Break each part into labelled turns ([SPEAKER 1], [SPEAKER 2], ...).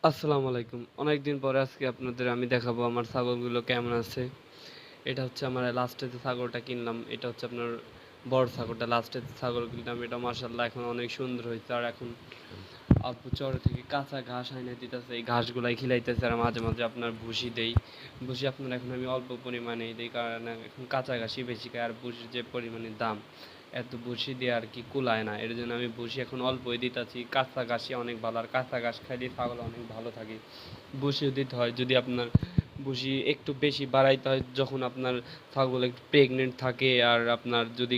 [SPEAKER 1] আসসালামু আলাইকুম। অনেকদিন পরে আজকে আপনাদের আমি দেখাবো আমার ছাগলগুলো কেমন আছে। এটা হচ্ছে আমার লাস্টে যে ছাগলটা কিনলাম, এটা হচ্ছে আপনার বড় ছাগলটা। লাস্টে যে ছাগল কিনলাম এটা মাশাআল্লাহ এখন অনেক সুন্দর হয়েছে। আর এখন আব্বু চরে থেকে কাঁচা ঘাস আইনা দিতেছে, এই ঘাসগুলাই খিলাইতেছে। আর মাঝে মাঝে আপনার ভুসি দেই। ভুসি আপনার এখন আমি অল্প পরিমাণেই দিই, কারণ এখন কাঁচা ঘাসই বেশি খাই। আর ভুসির যে পরিমাণে দাম, এত ভুসি দিয়ে আর কি কুলায় না। এর জন্য আমি ভুসি এখন অল্পই দিতেছি। কাঁচা ঘাসই অনেক ভালো, আর কাঁচা ঘাস খাইলে ছাগল অনেক ভালো থাকে। ভুসিও দিতে হয় যদি আপনার ভুসি একটু বেশি বাড়াইতে হয় যখন আপনার ছাগল একটু প্রেগনেন্ট থাকে, আর আপনার যদি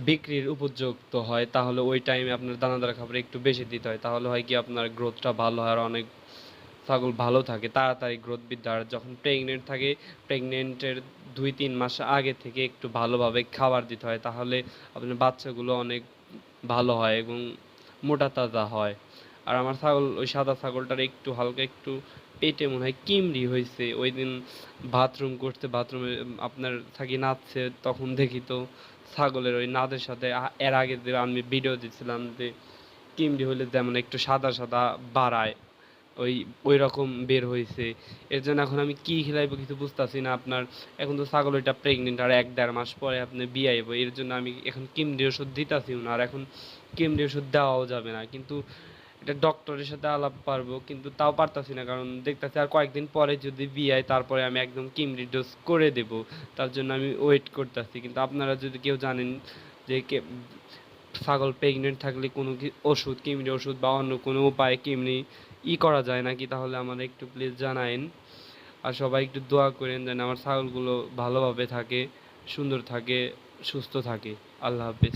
[SPEAKER 1] বিক্রির উপযুক্ত হয় তাহলে ওই টাইমে আপনার দানাদার খাবার একটু বেশি দিতে হয়। তাহলে হয় কি আপনার গ্রোথটা ভালো হয়, আর অনেক ছাগল ভালো থাকে, তাড়াতাড়ি গ্রোথ বৃদ্ধি। আর যখন প্রেগনেন্ট থাকে, প্রেগনেন্টের 2-3 মাস আগে থেকে একটু ভালোভাবে খাবার দিতে হয়, তাহলে আপনার বাচ্চাগুলো অনেক ভালো হয় এবং মোটা তাজা হয়। আর আমার ছাগল, ওই সাদা ছাগলটার একটু হালকা একটু পেটে মনে হয় কিমড়ি হয়েছে। ওই দিন বাথরুম করতে, বাথরুমে আপনার থাকি নাচছে, তখন দেখি তো ছাগলের ওই নাদের সাথে এর আগে যে আমি ভিডিও দিচ্ছিলাম যে কিমড়ি হলে যেমন একটু সাদা সাদা বাড়ায়, ওই ওই রকম বের হয়েছে। এর জন্য এখন আমি কি খিলাইবো কিছু বুঝতেছি না আপনার। এখন তো ছাগল ওইটা প্রেগনেন্ট, আর 1-1.5 মাস পরে আপনি বিয়াইবো। এর জন্য আমি এখন কিমড়ি ওষুধ দিতাছিও না, আর এখন কিমড়ি ওষুধ দেওয়াও যাবে না। কিন্তু এটা ডক্টরের সাথে আলাপ পারবো, কিন্তু তাও পারতাছি না, কারণ দেখতাছি আর কয়েকদিন পরে যদি বিয়াই তারপরে আমি একদম কিমড়ি ডোজ করে দেব। তার জন্য আমি ওয়েট করতেছি। কিন্তু আপনারা যদি কেউ জানেন যে ছাগল প্রেগনেন্ট থাকলে কোনো ওষুধ, কিমড়ি ওষুধ বা অন্য কোনো উপায়ে কিমড়ি করা যায় নাকি, তাহলে আমাদের একটু প্লিজ জানাইন। আর সবাই একটু দোয়া করেন যেন আমার ছাগলগুলো ভালোভাবে থাকে, সুন্দর থাকে, সুস্থ থাকে। আল্লাহ হাফেজ।